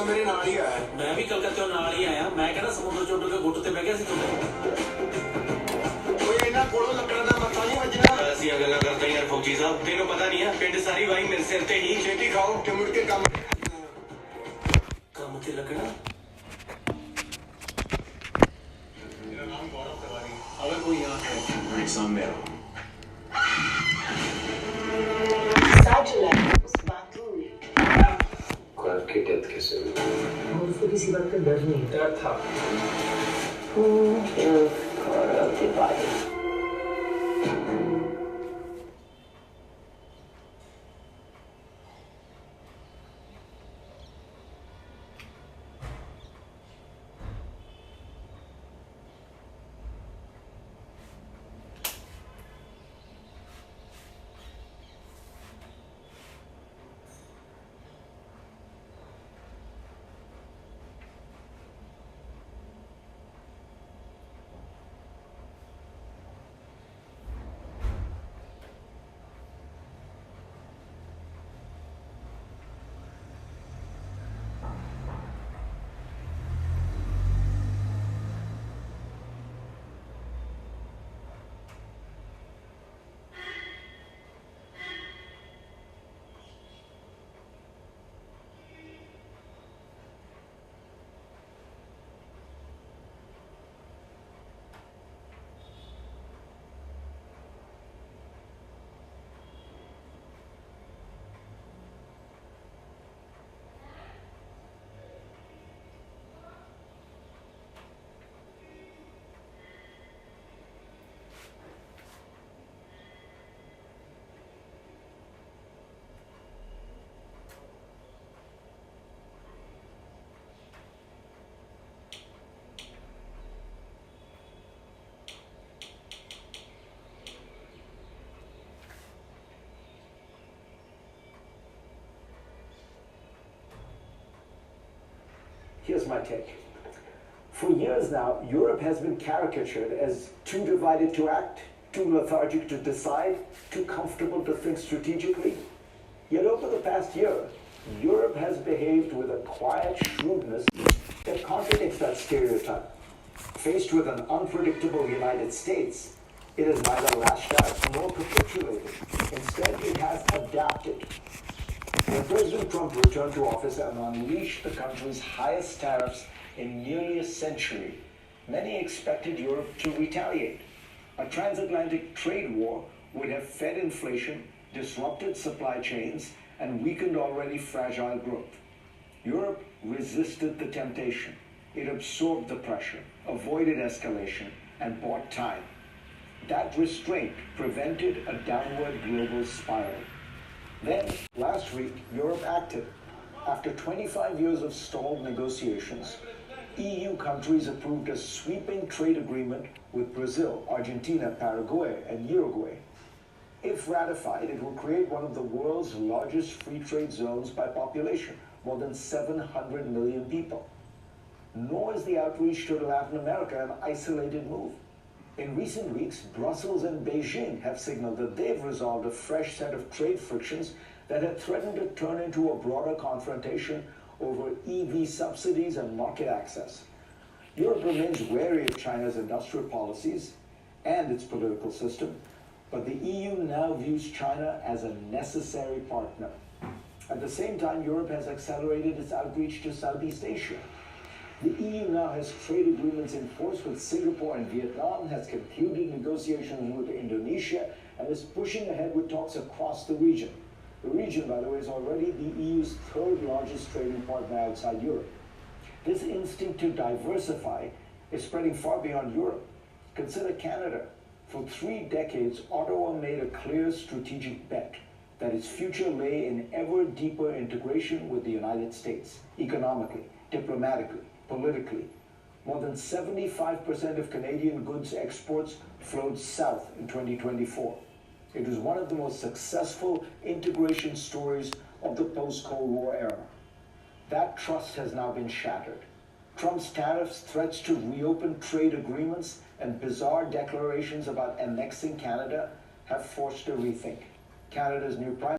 तो मेरे नाल ही आया। मैं भी कलकत्ते नाल ही आया। मैं कहना समुद्र चोट के गुट ते बह गया सी तुम। कोई इन्हां कोलों लकड़ दा मत्था नहीं वजना। ऐसी गल्लां करदा यार फौजी साहब, तेनों पता नहीं है पिंड सारी वाही मेरे सिर ते ही। छेती खाओ ते मुड़ के काम ते लगना। मेरा नाम गौरव तिवारी। अगर कोई यहाँ है सामने आओ। की डेथ कैसे हुई? मुझको किसी बात का डर नहीं, डर था। गौरव Tiwari. Here's my take. For years now, Europe has been caricatured as too divided to act, too lethargic to decide, too comfortable to think strategically. Yet over the past year, Europe has behaved with a quiet shrewdness that contradicts that stereotype. Faced with an unpredictable United States, it has neither lashed out nor capitulated. Instead, it has adapted. When President Trump returned to office and unleashed the country's highest tariffs in nearly a century, many expected Europe to retaliate. A transatlantic trade war would have fed inflation, disrupted supply chains, and weakened already fragile growth. Europe resisted the temptation. It absorbed the pressure, avoided escalation, and bought time. That restraint prevented a downward global spiral. Then, last week, Europe acted. After 25 years of stalled negotiations, EU countries approved a sweeping trade agreement with Brazil, Argentina, Paraguay, and Uruguay. If ratified, it will create one of the world's largest free trade zones by population, more than 700 million people. Nor is the outreach to Latin America an isolated move. In recent weeks, Brussels and Beijing have signaled that they've resolved a fresh set of trade frictions that had threatened to turn into a broader confrontation over EV subsidies and market access. Europe remains wary of China's industrial policies and its political system, but the EU now views China as a necessary partner. At the same time, Europe has accelerated its outreach to Southeast Asia. The EU now has trade agreements in force with Singapore and Vietnam, has concluded negotiations with Indonesia, and is pushing ahead with talks across the region. The region, by the way, is already the EU's third largest trading partner outside Europe. This instinct to diversify is spreading far beyond Europe. Consider Canada. For 3 decades, Ottawa made a clear strategic bet that its future lay in ever deeper integration with the United States, economically, diplomatically, politically. More than 75% of Canadian goods exports flowed south in 2024. It was one of the most successful integration stories of the post-Cold War era. That trust has now been shattered. Trump's tariffs, threats to reopen trade agreements, and bizarre declarations about annexing Canada have forced a rethink. Canada's new Prime